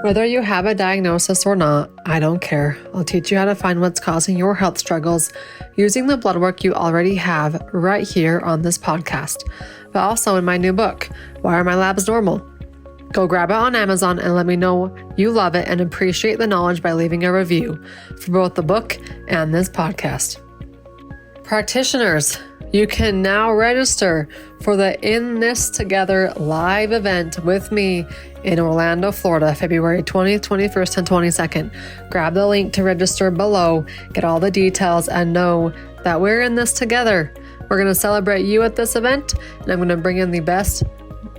Whether you have a diagnosis or not, I don't care. I'll teach you how to find what's causing your health struggles using the blood work you already have right here on this podcast, but also in my new book, Why Are My Labs Normal? Go grab it on Amazon and let me know you love it and appreciate the knowledge by leaving a review for both the book and this podcast. Practitioners, you can now register for the In This Together live event with me in Orlando, Florida, February 20th, 21st, and 22nd. Grab the link to register below, get all the details, and know that we're in this together. We're going to celebrate you at this event, and I'm going to bring in the best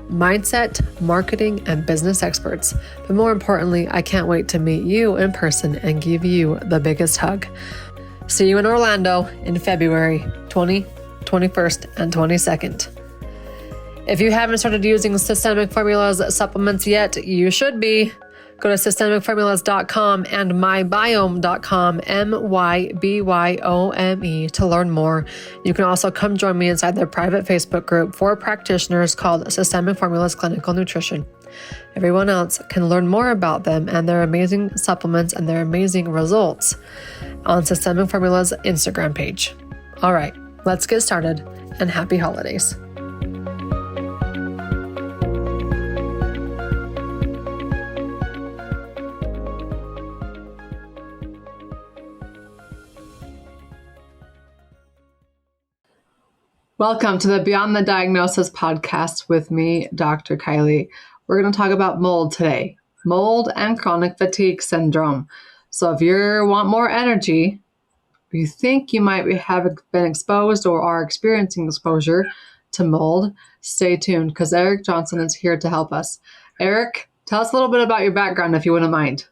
mindset, marketing, and business experts. But more importantly, I can't wait to meet you in person and give you the biggest hug. See you in Orlando in February 20th, 21st, and 22nd. If you haven't started using Systemic Formulas supplements yet, you should be. Go to systemicformulas.com and mybiome.com, MYBYOME, to learn more. You can also come join me inside their private Facebook group for practitioners called Systemic Formulas Clinical Nutrition. Everyone else can learn more about them and their amazing supplements and their amazing results on Systemic Formulas Instagram page. All right, let's get started, and happy holidays. Welcome to the Beyond the Diagnosis podcast with me, Dr. Kylie. We're going to talk about mold today, mold and chronic fatigue syndrome. So if you want more energy, you think you might have been exposed or are experiencing exposure to mold, stay tuned because Erik Johnson is here to help us. Erik, tell us a little bit about your background if you wouldn't mind.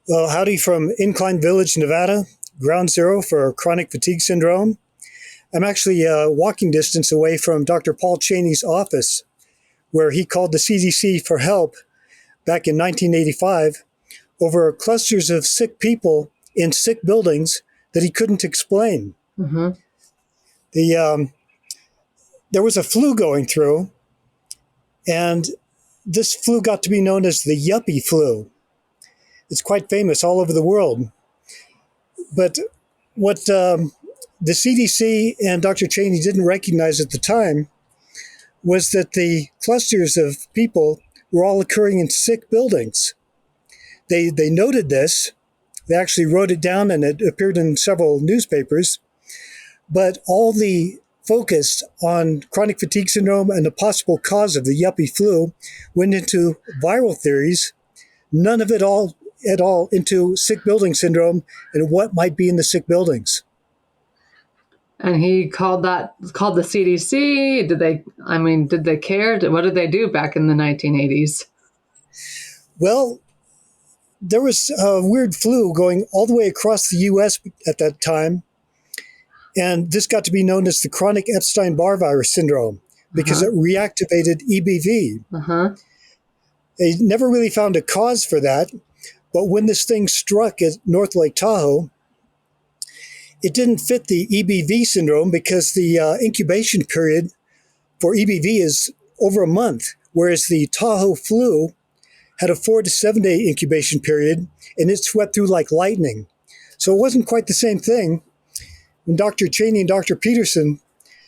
Well, howdy from Incline Village, Nevada, ground zero for chronic fatigue syndrome. I'm actually walking distance away from Dr. Paul Cheney's office, where he called the CDC for help back in 1985 over clusters of sick people in sick buildings that he couldn't explain. Mm-hmm. There was a flu going through, and this flu got to be known as the yuppie flu. It's quite famous all over the world. But what the CDC and Dr. Cheney didn't recognize at the time was that the clusters of people were all occurring in sick buildings. They noted this. They actually wrote it down, and it appeared in several newspapers. But all the focus on chronic fatigue syndrome and the possible cause of the yuppie flu went into viral theories, none of it all at all into sick building syndrome and what might be in the sick buildings. And he called the CDC. Did they care? What did they do back in the 1980s? Well, there was a weird flu going all the way across the U.S. at that time. And this got to be known as the chronic Epstein-Barr virus syndrome because it reactivated EBV. They never really found a cause for that. But when this thing struck at North Lake Tahoe, it didn't fit the EBV syndrome because the incubation period for EBV is over a month, whereas the Tahoe flu had a 4 to 7 day incubation period, and it swept through like lightning. So it wasn't quite the same thing. When Dr. Cheney and Dr. Peterson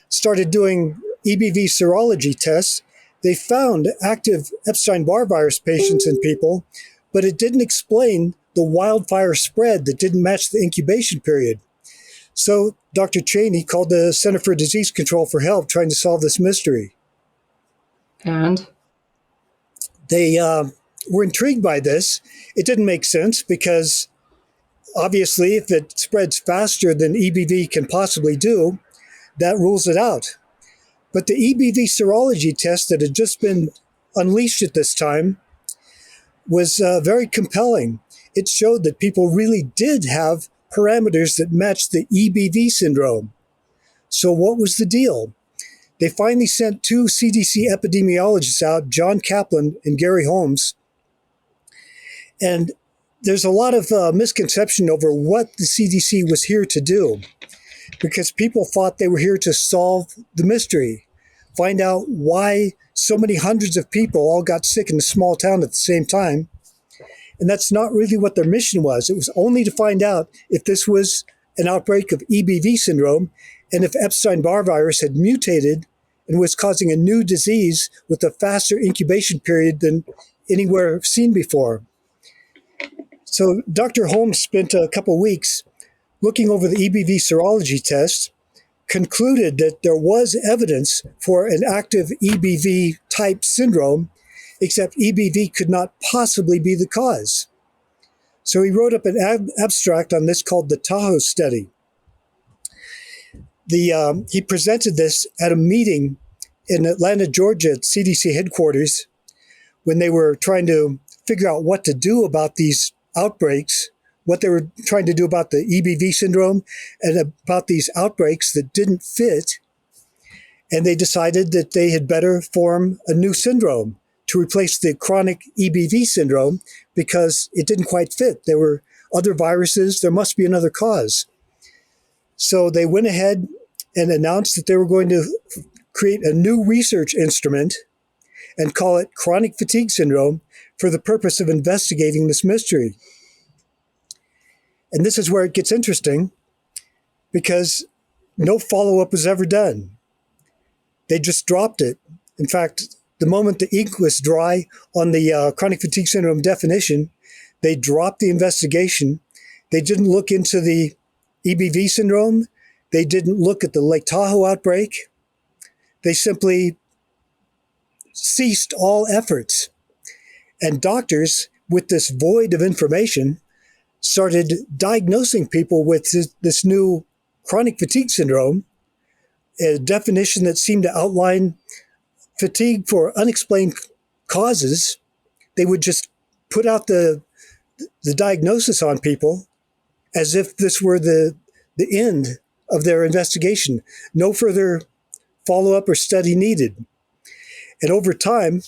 started doing EBV serology tests, they found active Epstein-Barr virus patients in people, but it didn't explain the wildfire spread that didn't match the incubation period. So Dr. Cheney called the Center for Disease Control for help trying to solve this mystery. And? They were intrigued by this. It didn't make sense because obviously if it spreads faster than EBV can possibly do, that rules it out. But the EBV serology test that had just been unleashed at this time was very compelling. It showed that people really did have parameters that matched the EBV syndrome. So what was the deal? They finally sent two CDC epidemiologists out, John Kaplan and Gary Holmes. And there's a lot of misconception over what the CDC was here to do, because people thought they were here to solve the mystery, find out why so many hundreds of people all got sick in a small town at the same time. And that's not really what their mission was. It was only to find out if this was an outbreak of EBV syndrome and if Epstein-Barr virus had mutated and was causing a new disease with a faster incubation period than anywhere seen before. So Dr. Holmes spent a couple of weeks looking over the EBV serology test, concluded that there was evidence for an active EBV type syndrome, except EBV could not possibly be the cause. So he wrote up an abstract on this called the Tahoe study. He presented this at a meeting in Atlanta, Georgia, at CDC headquarters, when they were trying to figure out what to do about these outbreaks, what they were trying to do about the EBV syndrome and about these outbreaks that didn't fit. And they decided that they had better form a new syndrome to replace the chronic EBV syndrome because it didn't quite fit. There were other viruses. There must be another cause. So they went ahead and announced that they were going to create a new research instrument and call it chronic fatigue syndrome for the purpose of investigating this mystery. And this is where it gets interesting because no follow-up was ever done. They just dropped it. In fact, the moment the ink was dry on the chronic fatigue syndrome definition, they dropped the investigation. They didn't look into the EBV syndrome. They didn't look at the Lake Tahoe outbreak. They simply ceased all efforts. And doctors, with this void of information, started diagnosing people with this new chronic fatigue syndrome, a definition that seemed to outline fatigue for unexplained causes. They would just put out the diagnosis on people as if this were the end of their investigation. No further follow-up or study needed. And over time,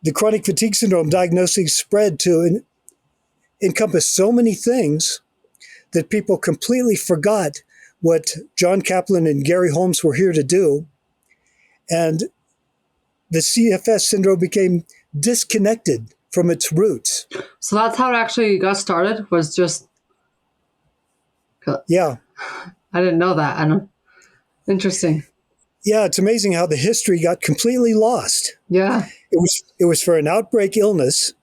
the chronic fatigue syndrome diagnosis spread to encompass so many things that people completely forgot what John Kaplan and Gary Holmes were here to do. And the CFS syndrome became disconnected from its roots. So that's how it actually got started, was just... Yeah. I didn't know that. Interesting. Yeah, it's amazing how the history got completely lost. Yeah. It was for an outbreak illness,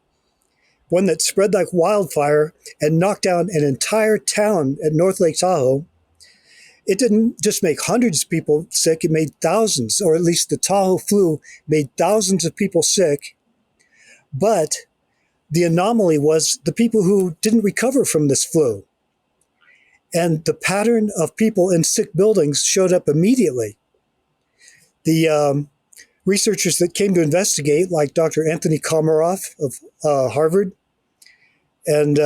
one that spread like wildfire and knocked down an entire town at North Lake Tahoe. It didn't just make hundreds of people sick, it made thousands, or at least the Tahoe flu made thousands of people sick. But the anomaly was the people who didn't recover from this flu. And the pattern of people in sick buildings showed up immediately. The researchers that came to investigate, like Dr. Anthony Komaroff of Harvard and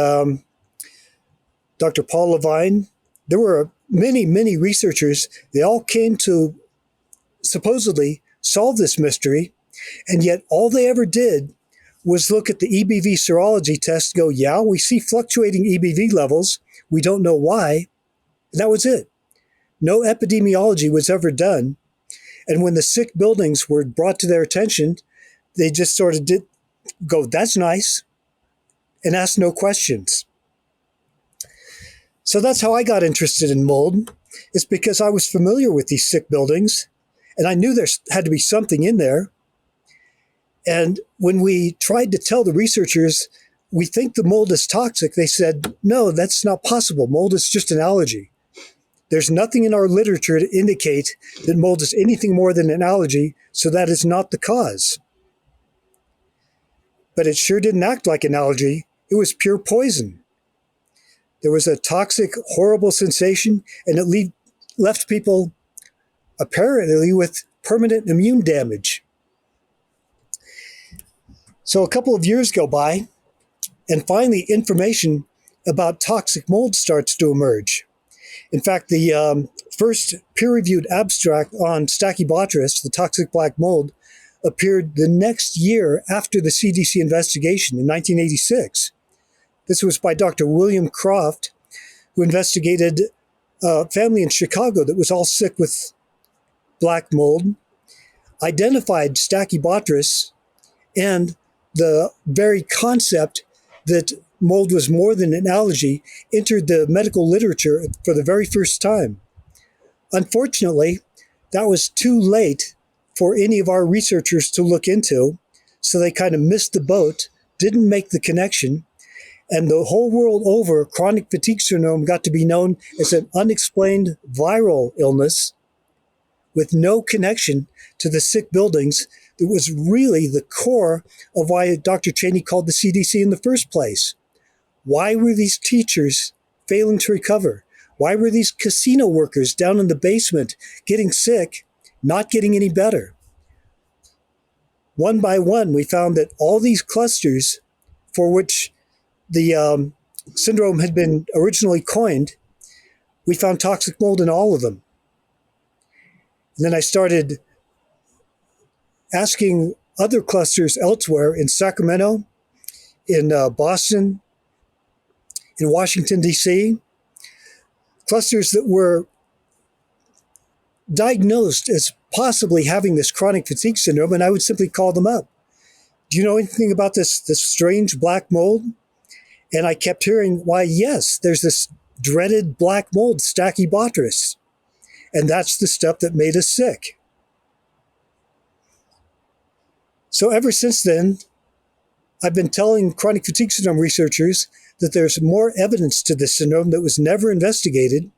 Dr. Paul Levine, there were many, many researchers. They all came to supposedly solve this mystery, and yet all they ever did was look at the EBV serology test, go, yeah, we see fluctuating EBV levels. We don't know why. And that was it. No epidemiology was ever done. And when the sick buildings were brought to their attention, they just sort of did go, that's nice, and ask no questions. So that's how I got interested in mold. It's because I was familiar with these sick buildings, and I knew there had to be something in there. And when we tried to tell the researchers, we think the mold is toxic, they said, no, that's not possible. Mold is just an allergy. There's nothing in our literature to indicate that mold is anything more than an allergy, so that is not the cause. But it sure didn't act like an allergy. It was pure poison. There was a toxic, horrible sensation, and it left people apparently with permanent immune damage. So a couple of years go by, and finally information about toxic mold starts to emerge. In fact, the first peer-reviewed abstract on Stachybotrys, the toxic black mold, appeared the next year after the CDC investigation in 1986. This was by Dr. William Croft, who investigated a family in Chicago that was all sick with black mold, identified Stachybotrys, and the very concept that mold was more than an allergy entered the medical literature for the very first time. Unfortunately, that was too late for any of our researchers to look into, so they kind of missed the boat, didn't make the connection, and the whole world over, chronic fatigue syndrome got to be known as an unexplained viral illness with no connection to the sick buildings that was really the core of why Dr. Cheney called the CDC in the first place. Why were these teachers failing to recover? Why were these casino workers down in the basement getting sick, not getting any better? One by one, we found that all these clusters for which the syndrome had been originally coined, we found toxic mold in all of them. And then I started asking other clusters elsewhere in Sacramento, in Boston, in Washington, D.C., clusters that were diagnosed as possibly having this chronic fatigue syndrome, and I would simply call them up. Do you know anything about this strange black mold? And I kept hearing, why, yes, there's this dreaded black mold, Stachybotrys. And that's the stuff that made us sick. So ever since then, I've been telling chronic fatigue syndrome researchers that there's more evidence to this syndrome that was never investigated.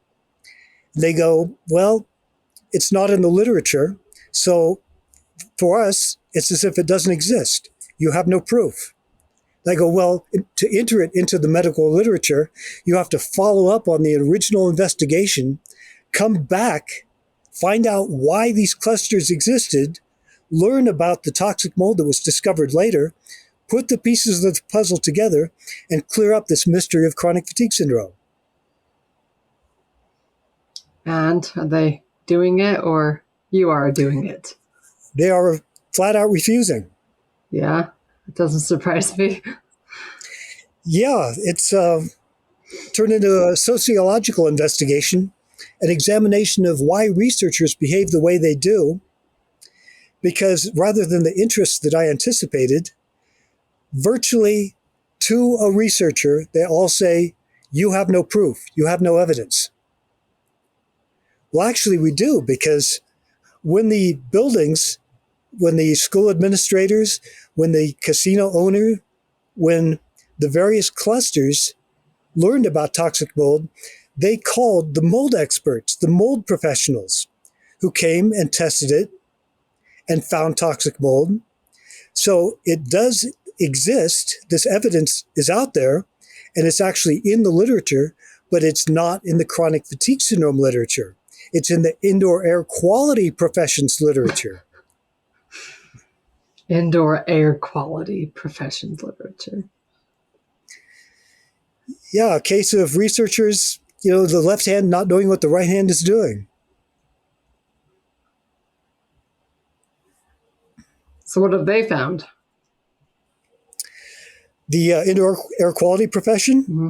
They go, well, it's not in the literature. So for us, it's as if it doesn't exist. You have no proof. I go, well, to enter it into the medical literature, you have to follow up on the original investigation, come back, find out why these clusters existed, learn about the toxic mold that was discovered later, put the pieces of the puzzle together, and clear up this mystery of chronic fatigue syndrome. And are they doing it, or you are doing it? They are flat out refusing. Yeah, it doesn't surprise me. Yeah, it's turned into a sociological investigation, an examination of why researchers behave the way they do, because rather than the interests that I anticipated, virtually to a researcher, they all say, you have no proof, you have no evidence. Well, actually we do, because when the buildings, when the school administrators, when the casino owner, when the various clusters learned about toxic mold, they called the mold experts, the mold professionals, who came and tested it and found toxic mold. So it does exist. This evidence is out there, and it's actually in the literature, but it's not in the chronic fatigue syndrome literature. It's in the indoor air quality professions literature. Indoor air quality professions literature. Yeah, a case of researchers, the left hand not knowing what the right hand is doing. So what have they found? The indoor air quality profession? Mm-hmm.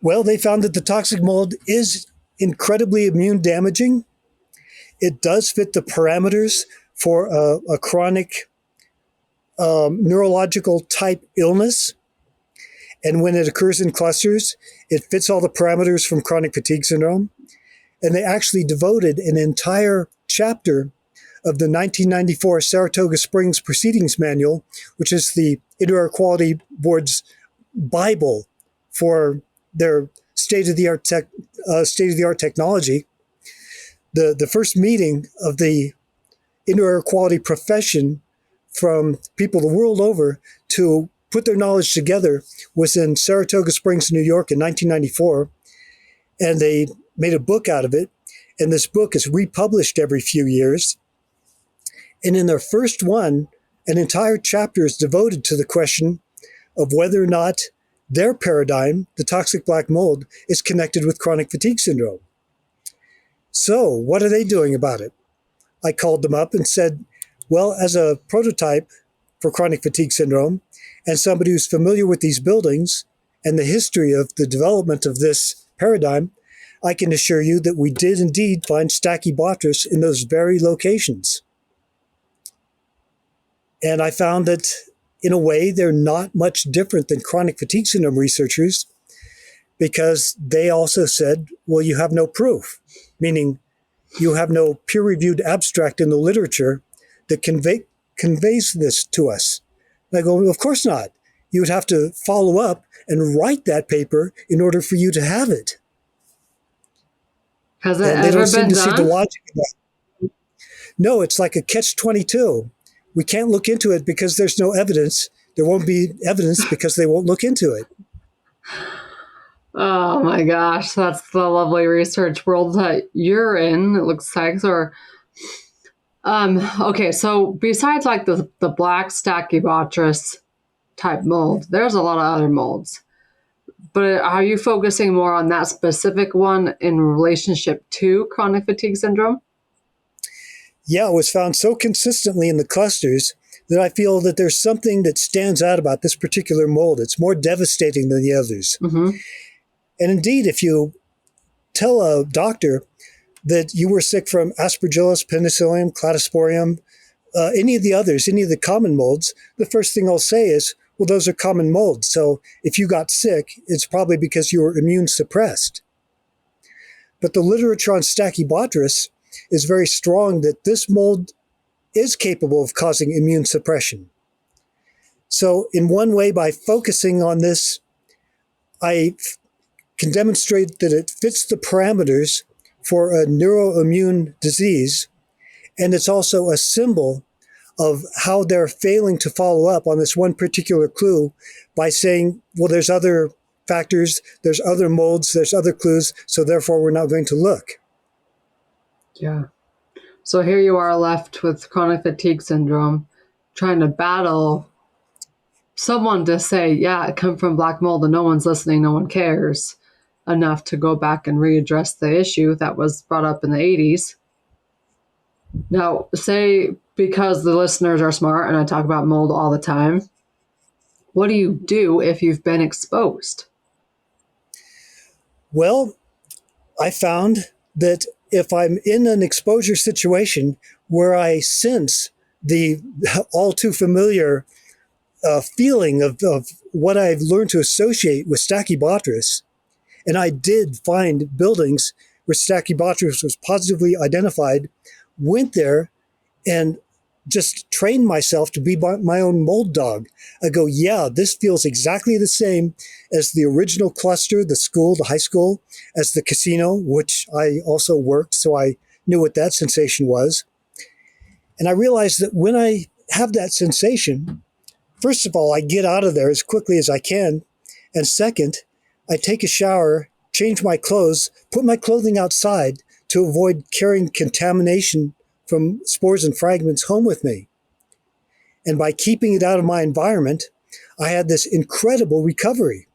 Well, they found that the toxic mold is incredibly immune damaging. It does fit the parameters for a chronic neurological type illness. And when it occurs in clusters, it fits all the parameters from chronic fatigue syndrome. And they actually devoted an entire chapter of the 1994 Saratoga Springs Proceedings Manual, which is the Indoor Air Quality Board's Bible for their state-of-the-art technology. The first meeting of the indoor air quality profession from people the world over to put their knowledge together was in Saratoga Springs, New York in 1994. And they made a book out of it. And this book is republished every few years. And in their first one, an entire chapter is devoted to the question of whether or not their paradigm, the toxic black mold, is connected with chronic fatigue syndrome. So what are they doing about it? I called them up and said, well, as a prototype for chronic fatigue syndrome and somebody who's familiar with these buildings and the history of the development of this paradigm, I can assure you that we did indeed find Stachybotrys in those very locations. And I found that in a way, they're not much different than chronic fatigue syndrome researchers, because they also said, well, you have no proof, meaning you have no peer-reviewed abstract in the literature that conveys this to us. And I go, well, of course not. You would have to follow up and write that paper in order for you to have it. Has it And they ever don't seem been to see the done? logic of that. No, it's like a catch-22. We can't look into it because there's no evidence. There won't be evidence because they won't look into it. Oh my gosh, that's the lovely research world that you're in, it looks like. Or okay, so besides like the black Stachybotrys type mold, there's a lot of other molds. But are you focusing more on that specific one in relationship to chronic fatigue syndrome? Yeah, it was found so consistently in the clusters that I feel that there's something that stands out about this particular mold. It's more devastating than the others. Mm-hmm. And indeed, if you tell a doctor that you were sick from Aspergillus, Penicillium, Cladosporium, any of the others, any of the common molds, the first thing I'll say is, well, those are common molds. So if you got sick, it's probably because you were immune suppressed. But the literature on Stachybotrys is very strong that this mold is capable of causing immune suppression. So in one way, by focusing on this, I can demonstrate that it fits the parameters for a neuroimmune disease, and it's also a symbol of how they're failing to follow up on this one particular clue by saying, well, there's other factors, there's other molds, there's other clues, so therefore we're not going to look. Yeah. So here you are left with chronic fatigue syndrome, trying to battle someone to say, yeah, it come from black mold and no one's listening, no one cares enough to go back and readdress the issue that was brought up in the 80s. Now, say, because the listeners are smart and I talk about mold all the time, what do you do if you've been exposed? Well, I found that if I'm in an exposure situation where I sense the all too familiar feeling of what I've learned to associate with Stachybotrys, and I did find buildings where Stachybotrys was positively identified, went there and just trained myself to be my own mold dog. I go, yeah, this feels exactly the same as the original cluster, the school, the high school, as the casino, which I also worked, so I knew what that sensation was. And I realized that when I have that sensation, first of all, I get out of there as quickly as I can. And second, I take a shower, change my clothes, put my clothing outside to avoid carrying contamination from spores and fragments home with me. And by keeping it out of my environment, I had this incredible recovery.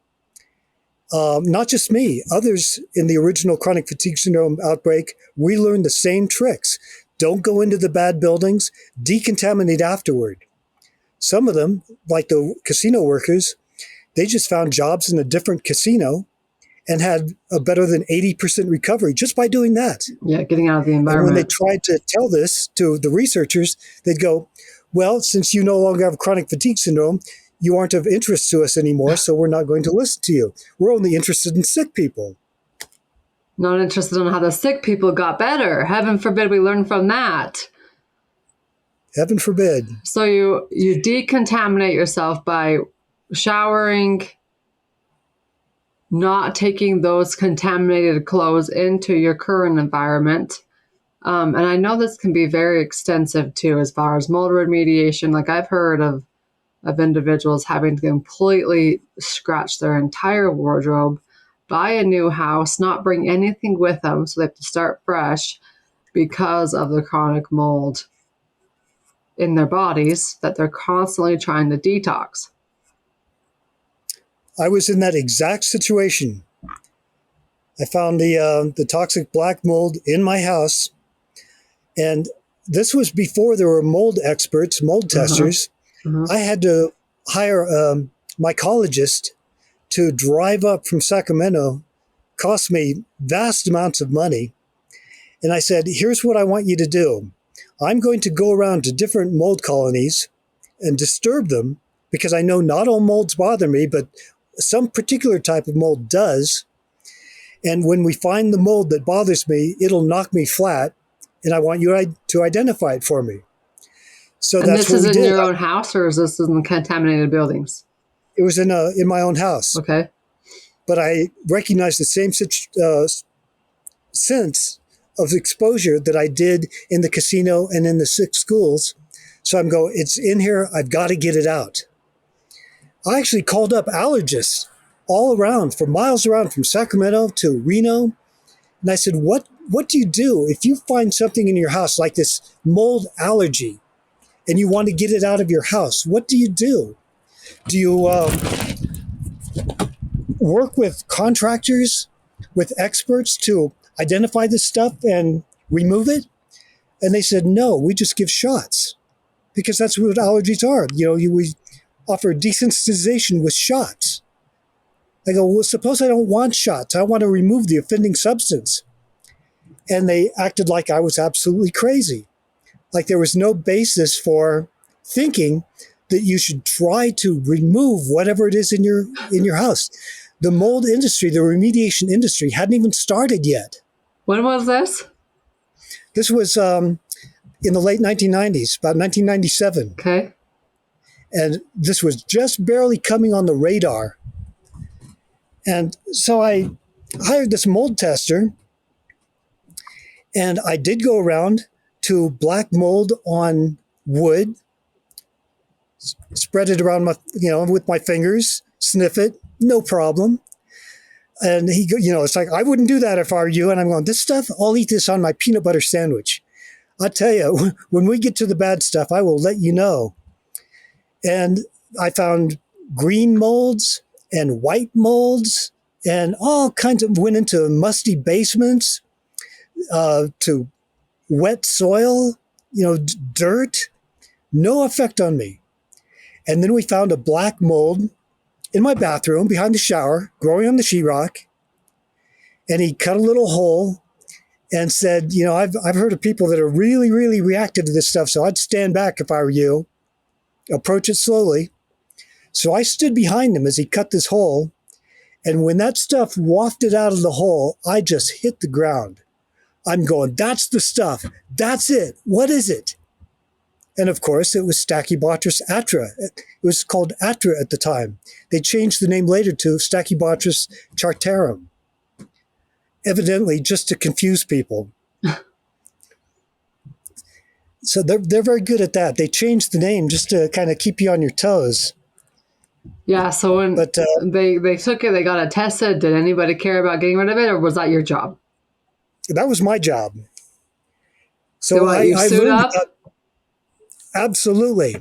Not just me, others in the original chronic fatigue syndrome outbreak, we learned the same tricks. Don't go into the bad buildings, decontaminate afterward. Some of them, like the casino workers, they just found jobs in a different casino and had a better than 80% recovery just by doing that. Yeah, getting out of the And when environment. they tried to tell this to the researchers, they'd go, well, since you no longer have chronic fatigue syndrome, you aren't of interest to us anymore, so we're not going to listen to you. We're only interested in sick people. Not interested in how the sick people got better. Heaven forbid we learn from that. Heaven forbid. So you decontaminate yourself by showering, not taking those contaminated clothes into your current environment. And I know this can be very extensive too, as far as mold remediation. Like I've heard of individuals having to completely scratch their entire wardrobe, buy a new house, not bring anything with them, so they have to start fresh because of the chronic mold in their bodies that they're constantly trying to detox. I was in that exact situation. I found the toxic black mold in my house, and this was before there were mold experts, mold testers. I had to hire a mycologist to drive up from Sacramento, cost me vast amounts of money. And I said, here's what I want you to do. I'm going to go around to different mold colonies and disturb them because I know not all molds bother me, but some particular type of mold does. And when we find the mold that bothers me, it'll knock me flat, and I want you to identify it for me. So And that's this what is we in did. your own house, or is this in contaminated buildings? It was in my own house. Okay. But I recognized the same sense of exposure that I did in the casino and in the 6 schools. So I'm going, it's in here. I've got to get it out. I actually called up allergists all around, for miles around, from Sacramento to Reno. And I said, what do you do if you find something in your house like this mold allergy and you want to get it out of your house? What do you do? Do you work with contractors, with experts to identify this stuff and remove it? And they said, no, we just give shots, because that's what allergies are. We offer desensitization with shots. I go, well, suppose I don't want shots. I want to remove the offending substance. And they acted like I was absolutely crazy. Like there was no basis for thinking that you should try to remove whatever it is in your house. The mold industry, the remediation industry, hadn't even started yet. When was this? This was in the late 1990s, about 1997. Okay. And this was just barely coming on the radar. And so I hired this mold tester, and I did go around to black mold on wood, spread it around with my fingers, sniff it, no problem. And he go, it's like, I wouldn't do that if I were you. And I'm going, this stuff, I'll eat this on my peanut butter sandwich. I tell you, when we get to the bad stuff, I will let you know. And I found green molds and white molds and all kinds of, went into musty basements, to wet soil, dirt, no effect on me. And then we found a black mold in my bathroom behind the shower, growing on the sheetrock. And he cut a little hole and said, I've heard of people that are really, really reactive to this stuff. So I'd stand back if I were you, approach it slowly. So I stood behind him as he cut this hole. And when that stuff wafted out of the hole, I just hit the ground. I'm going, that's the stuff. That's it. What is it? And of course, it was Stachybotrys atra. It was called atra at the time. They changed the name later to Stachybotrys chartarum, evidently just to confuse people. So they're very good at that. They changed the name just to kind of keep you on your toes. Yeah, so when they took it, they got it tested. Did anybody care about getting rid of it, or was that your job? That was my job. So you suit up? Absolutely.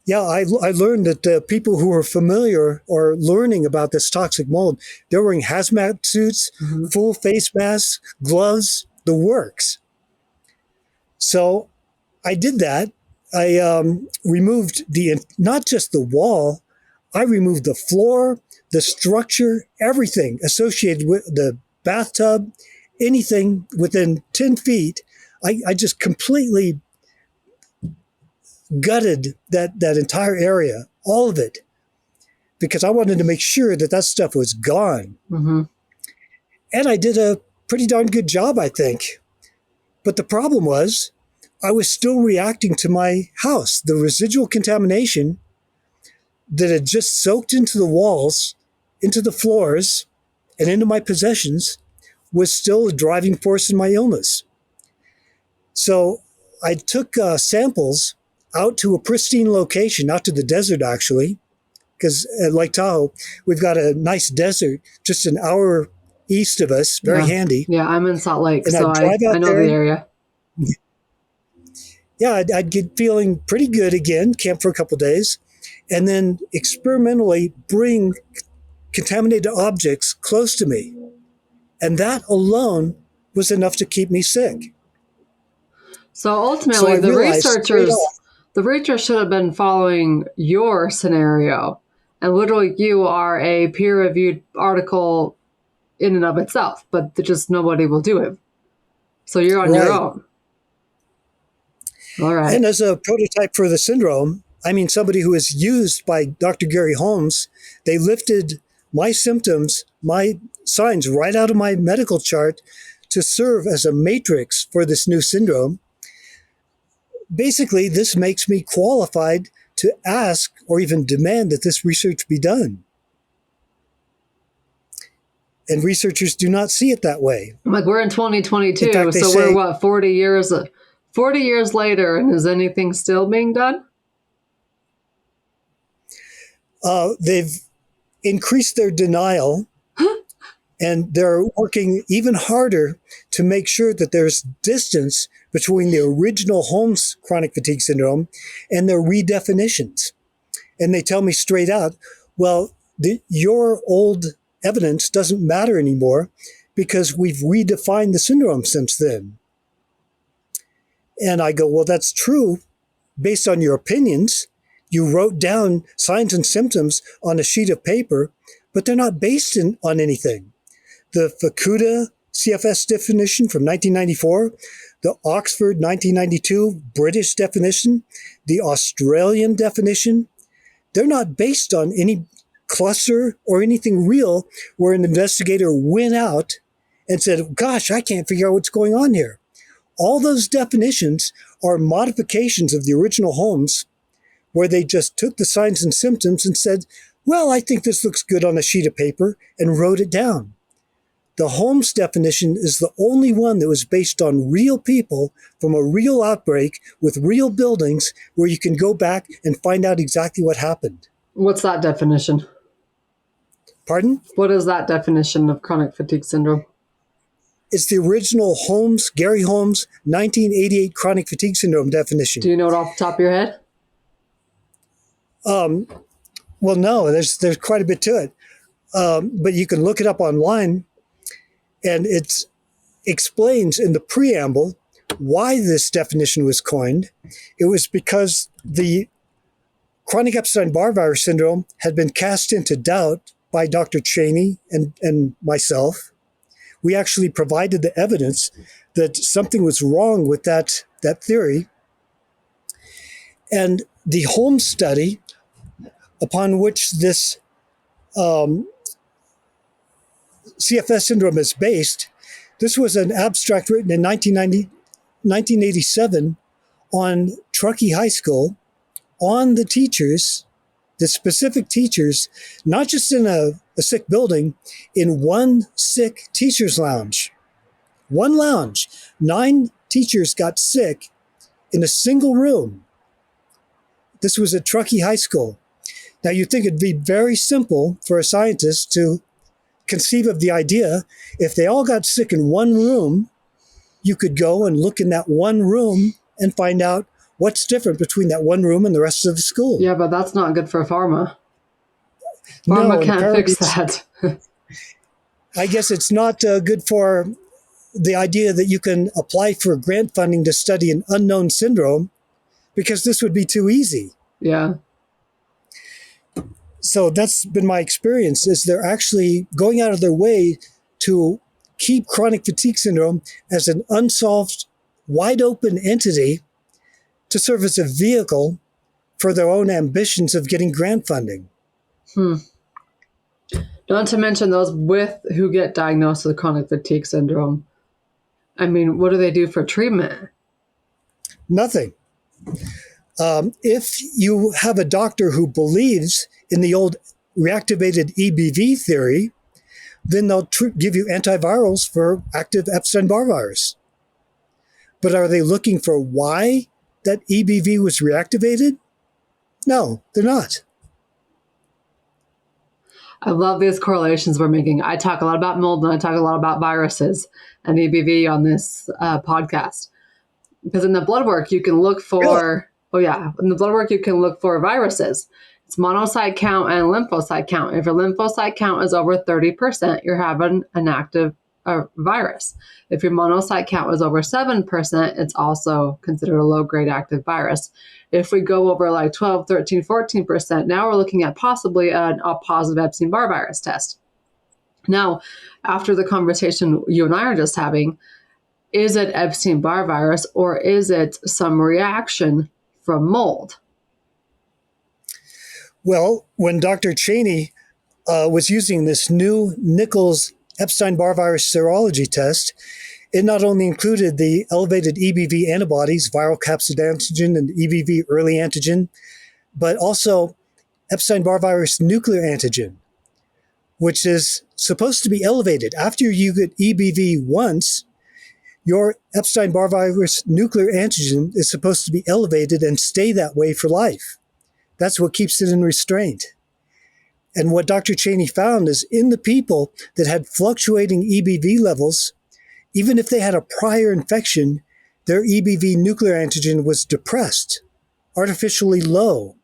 Yeah, I learned that people who are familiar or learning about this toxic mold, they're wearing hazmat suits, full face masks, gloves, the works. So I did that. I removed not just the wall, I removed the floor, the structure, everything associated with the bathtub, anything within 10 feet. I just completely gutted that entire area, all of it, because I wanted to make sure that stuff was gone. Mm-hmm. And I did a pretty darn good job, I think. But the problem was I was still reacting to my house. The residual contamination that had just soaked into the walls, into the floors, and into my possessions was still a driving force in my illness. So I took samples out to a pristine location, out to the desert actually, because at Lake Tahoe, we've got a nice desert just an hour east of us, very handy. Yeah, I'm in Salt Lake, and so I know the area. Yeah, I'd get feeling pretty good again, camp for a couple of days, and then experimentally bring contaminated objects close to me. And that alone was enough to keep me sick. So ultimately, the researchers should have been following your scenario. And literally, you are a peer-reviewed article in and of itself, but just nobody will do it. So you're on your own. All right. And as a prototype for the syndrome, I mean somebody who was used by Dr. Gary Holmes. They lifted my symptoms, my signs right out of my medical chart to serve as a matrix for this new syndrome. Basically, this makes me qualified to ask or even demand that this research be done. And researchers do not see it that way. Like, we're in 2022, In fact, so we're what, 40 years later, and is anything still being done? They've increased their denial, and they're working even harder to make sure that there's distance between the original Holmes chronic fatigue syndrome and their redefinitions. And they tell me straight out, well, your old evidence doesn't matter anymore because we've redefined the syndrome since then. And I go, well, that's true based on your opinions. You wrote down signs and symptoms on a sheet of paper, but they're not based on anything. The Fukuda CFS definition from 1994, the Oxford 1992 British definition, the Australian definition, they're not based on any cluster or anything real where an investigator went out and said, gosh, I can't figure out what's going on here. All those definitions are modifications of the original Holmes, where they just took the signs and symptoms and said, well, I think this looks good on a sheet of paper, and wrote it down. The Holmes definition is the only one that was based on real people from a real outbreak with real buildings where you can go back and find out exactly what happened. What's that definition? Pardon? What is that definition of chronic fatigue syndrome? It's the original Holmes, Gary Holmes, 1988 chronic fatigue syndrome definition. Do you know it off the top of your head? Well, no, there's quite a bit to it. But you can look it up online, and it explains in the preamble why this definition was coined. It was because the chronic Epstein-Barr virus syndrome had been cast into doubt by Dr. Cheney and myself. We actually provided the evidence that something was wrong with that theory. And the Holmes study, upon which this CFS syndrome is based, this was an abstract written in 1987 on Truckee High School, on the teachers, the specific teachers, not just in a sick building, in one sick teacher's lounge. One lounge. 9 teachers got sick in a single room. This was at Truckee High School. Now, you'd think it'd be very simple for a scientist to conceive of the idea, if they all got sick in one room, you could go and look in that one room and find out what's different between that one room and the rest of the school. Yeah, but that's not good for pharma. Pharma can't fix that. I guess it's not good for the idea that you can apply for grant funding to study an unknown syndrome, because this would be too easy. Yeah. So that's been my experience, is they're actually going out of their way to keep chronic fatigue syndrome as an unsolved, wide open entity to serve as a vehicle for their own ambitions of getting grant funding. Not to mention those who get diagnosed with chronic fatigue syndrome. I mean, what do they do for treatment? Nothing. If you have a doctor who believes in the old reactivated EBV theory, then they'll give you antivirals for active Epstein-Barr virus. But are they looking for why that EBV was reactivated? No, they're not. I love these correlations we're making. I talk a lot about mold and I talk a lot about viruses and EBV on this podcast. Because in the blood work, you can look for, in the blood work, you can look for viruses. It's monocyte count and lymphocyte count. If your lymphocyte count is over 30%, you're having an active virus. If your monocyte count is over 7%, it's also considered a low-grade active virus. If we go over like 12, 13, 14%, now we're looking at possibly a positive Epstein-Barr virus test. Now, after the conversation you and I are just having, is it Epstein-Barr virus or is it some reaction from mold? Well, when Dr. Cheney was using this new Nichols Epstein-Barr virus serology test, it not only included the elevated EBV antibodies, viral capsid antigen and EBV early antigen, but also Epstein-Barr virus nuclear antigen, which is supposed to be elevated. After you get EBV once, your Epstein-Barr virus nuclear antigen is supposed to be elevated and stay that way for life. That's what keeps it in restraint. And what Dr. Cheney found is in the people that had fluctuating EBV levels, even if they had a prior infection, their EBV nuclear antigen was depressed, artificially low.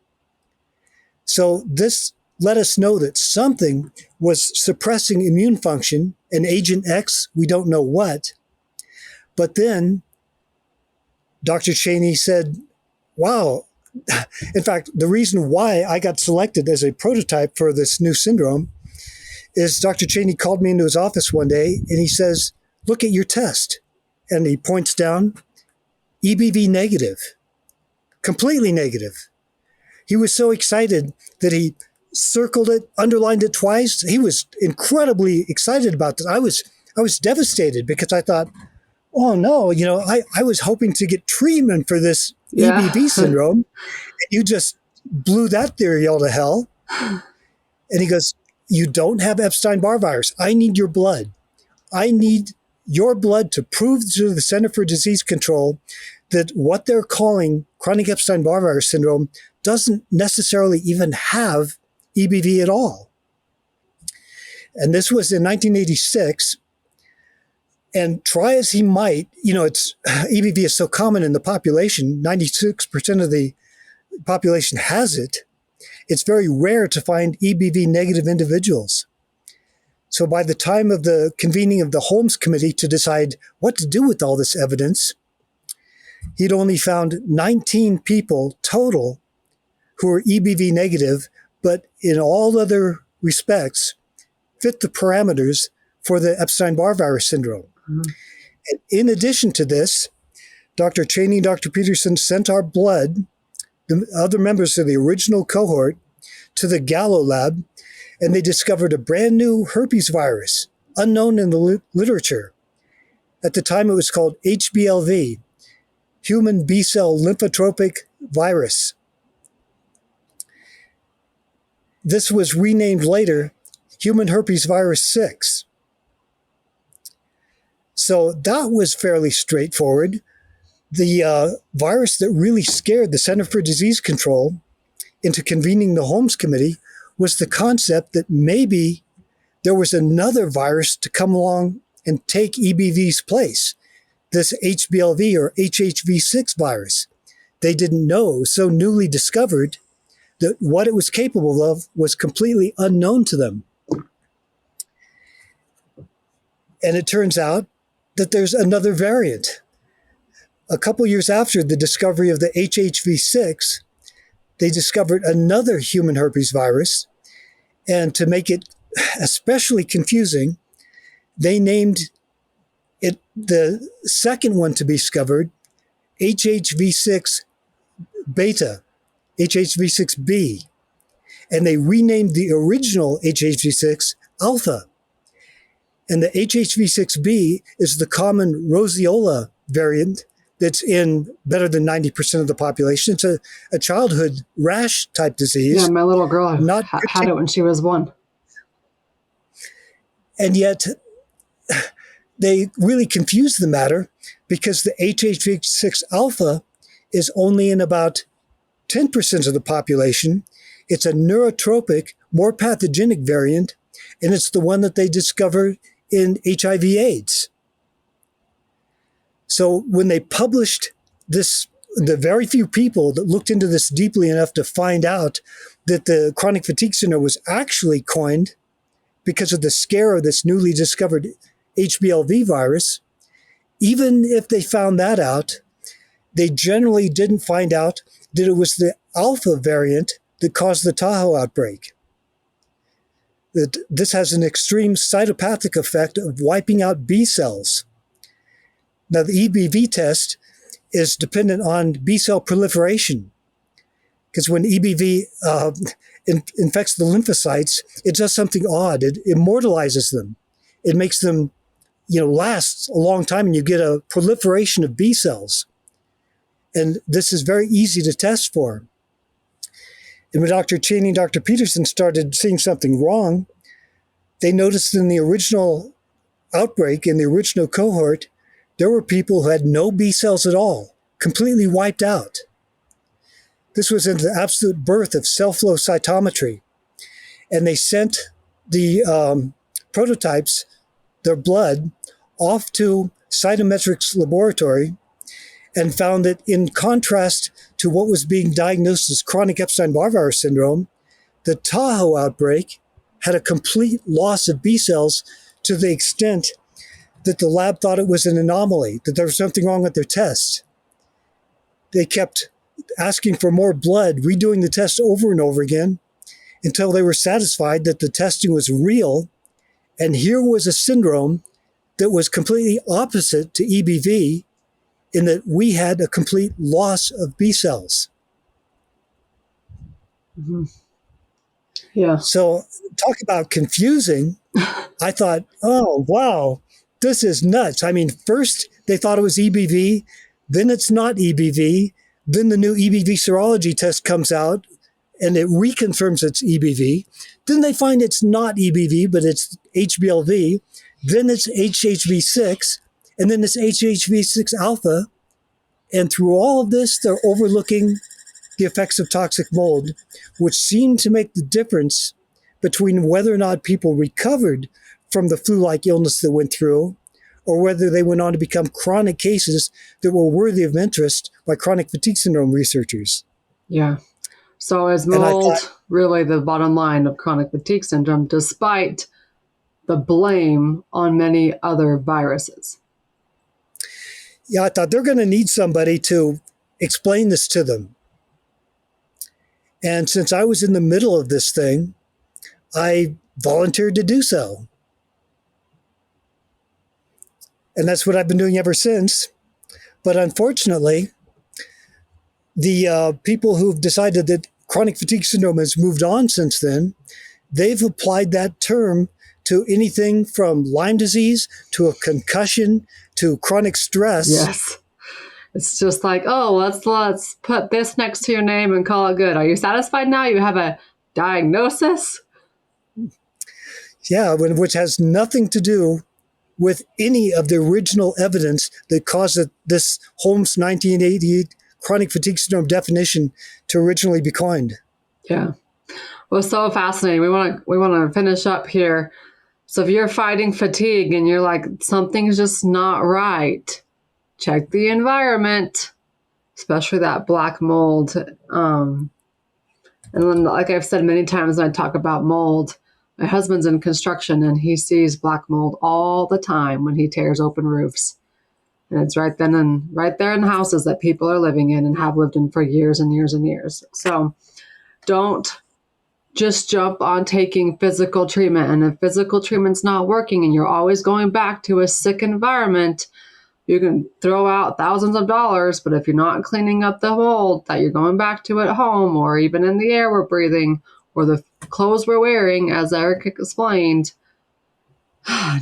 So this let us know that something was suppressing immune function, an agent X, we don't know what. But then Dr. Cheney said, wow, in fact, the reason why I got selected as a prototype for this new syndrome is Dr. Cheney called me into his office one day and he says, look at your test. And he points down, EBV negative, completely negative. He was so excited that he circled it, underlined it twice. He was incredibly excited about this. I was devastated because I thought, oh no, I was hoping to get treatment for this EBV syndrome. And you just blew that theory all to hell. And he goes, you don't have Epstein-Barr virus. I need your blood. I need your blood to prove to the Center for Disease Control that what they're calling chronic Epstein-Barr virus syndrome doesn't necessarily even have EBV at all. And this was in 1986. And try as he might, EBV is so common in the population, 96% of the population has it. It's very rare to find EBV negative individuals. So by the time of the convening of the Holmes Committee to decide what to do with all this evidence, he'd only found 19 people total who were EBV negative, but in all other respects fit the parameters for the Epstein-Barr virus syndrome. Mm-hmm. And in addition to this, Dr. Cheney and Dr. Peterson sent our blood, the other members of the original cohort, to the Gallo lab, and they discovered a brand new herpes virus, unknown in the literature. At the time, it was called HBLV, human B-cell lymphotropic virus. This was renamed later human herpes virus 6. So that was fairly straightforward. The virus that really scared the Center for Disease Control into convening the Holmes Committee was the concept that maybe there was another virus to come along and take EBV's place, this HBLV or HHV6 virus. They didn't know, it was so newly discovered that what it was capable of was completely unknown to them. And it turns out that there's another variant. A couple years after the discovery of the HHV6, they discovered another human herpes virus. And to make it especially confusing, they named it the second one to be discovered, HHV6 beta, HHV6b. And they renamed the original HHV6 alpha. And the HHV6b is the common roseola variant that's in better than 90% of the population. It's a childhood rash type disease. Yeah, my little girl had it when she was 1. And yet they really confused the matter because the HHV6 alpha is only in about 10% of the population. It's a neurotropic, more pathogenic variant, and it's the one that they discovered in HIV/AIDS. So when they published this, the very few people that looked into this deeply enough to find out that the chronic fatigue syndrome was actually coined because of the scare of this newly discovered HBLV virus, even if they found that out, they generally didn't find out that it was the alpha variant that caused the Tahoe outbreak. That this has an extreme cytopathic effect of wiping out B cells. Now, the EBV test is dependent on B cell proliferation because when EBV infects the lymphocytes, it does something odd. It immortalizes them. It makes them, last a long time, and you get a proliferation of B cells. And this is very easy to test for. And when Dr. Cheney and Dr. Peterson started seeing something wrong, they noticed in the original outbreak, in the original cohort, there were people who had no B cells at all, completely wiped out. This was in the absolute birth of cell flow cytometry. And they sent the prototypes, their blood, off to Cytometrics Laboratory and found that in contrast to what was being diagnosed as chronic Epstein-Barr virus syndrome, the Tahoe outbreak had a complete loss of B cells to the extent that the lab thought it was an anomaly, that there was something wrong with their test. They kept asking for more blood, redoing the test over and over again until they were satisfied that the testing was real. And here was a syndrome that was completely opposite to EBV in that we had a complete loss of B cells. Mm-hmm. Yeah. So talk about confusing. I thought, oh, wow, this is nuts. I mean, first they thought it was EBV, then it's not EBV. Then the new EBV serology test comes out and it reconfirms it's EBV. Then they find it's not EBV, but it's HBLV. Then it's HHV6, and then it's HHV6 alpha. And through all of this, they're overlooking the effects of toxic mold, which seem to make the difference between whether or not people recovered from the flu-like illness that went through, or whether they went on to become chronic cases that were worthy of interest by chronic fatigue syndrome researchers. Yeah. So is mold really the bottom line of chronic fatigue syndrome, despite the blame on many other viruses? Yeah, I thought they're going to need somebody to explain this to them. And since I was in the middle of this thing, I volunteered to do so. And that's what I've been doing ever since. But unfortunately, the people who've decided that chronic fatigue syndrome has moved on since then, they've applied that term to anything from Lyme disease to a concussion to chronic stress. Yes. It's just like, oh, let's put this next to your name and call it good. Are you satisfied now? You have a diagnosis? Yeah, which has nothing to do with any of the original evidence that caused this Holmes 1988 chronic fatigue syndrome definition to originally be coined. Yeah. Well, so fascinating. We want to finish up here. So if you're fighting fatigue and you're like, something's just not right, check the environment, especially that black mold. And then, like I've said many times when I talk about mold, my husband's in construction and he sees black mold all the time when he tears open roofs. And it's right there in houses that people are living in and have lived in for years and years and years. So don't just jump on taking physical treatment. And if physical treatment's not working and you're always going back to a sick environment, you can throw out thousands of dollars, but if you're not cleaning up the mold that you're going back to at home, or even in the air we're breathing, or the clothes we're wearing, as Erik explained,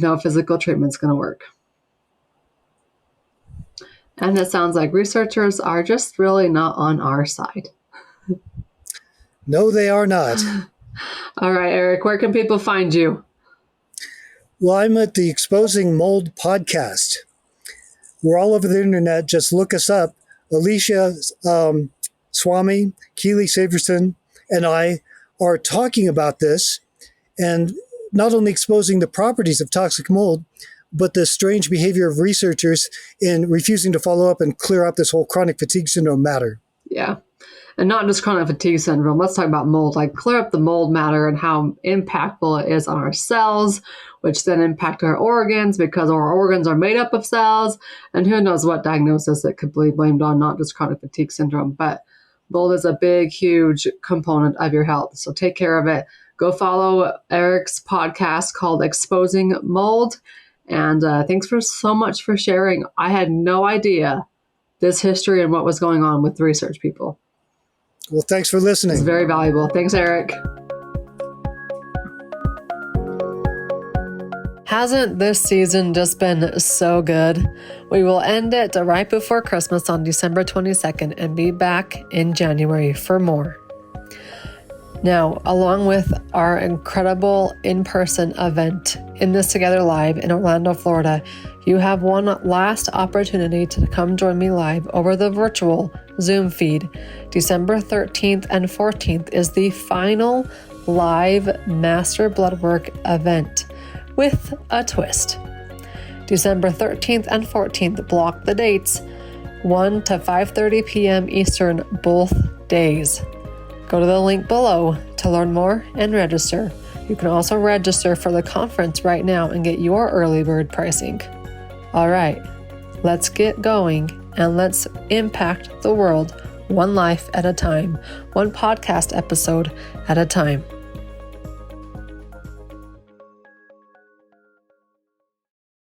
no physical treatment's going to work. And it sounds like researchers are just really not on our side. No, they are not. All right, Erik, where can people find you? Well, I'm at the Exposing Mold podcast. We're all over the internet. Just look us up. Alicia Swami, Kylie Saverson, and I are talking about this and not only exposing the properties of toxic mold, but the strange behavior of researchers in refusing to follow up and clear up this whole chronic fatigue syndrome matter. Yeah. And not just chronic fatigue syndrome. Let's talk about mold, like clear up the mold matter and how impactful it is on our cells, which then impact our organs because our organs are made up of cells. And who knows what diagnosis it could be blamed on, not just chronic fatigue syndrome, but mold is a big, huge component of your health. So take care of it. Go follow Erik's podcast called Exposing Mold. And thanks so much for sharing. I had no idea this history and what was going on with research people. Well, thanks for listening. It's very valuable. Thanks, Erik. Hasn't this season just been so good? We will end it right before Christmas on December 22nd and be back in January for more. Now, along with our incredible in-person event, In This Together Live in Orlando, Florida, you have one last opportunity to come join me live over the virtual Zoom feed. December 13th and 14th is the final live Master Bloodwork event with a twist. December 13th and 14th, block the dates, 1 to 5:30 p.m. Eastern, both days. Go to the link below to learn more and register. You can also register for the conference right now and get your early bird pricing. All right, let's get going and let's impact the world one life at a time, one podcast episode at a time.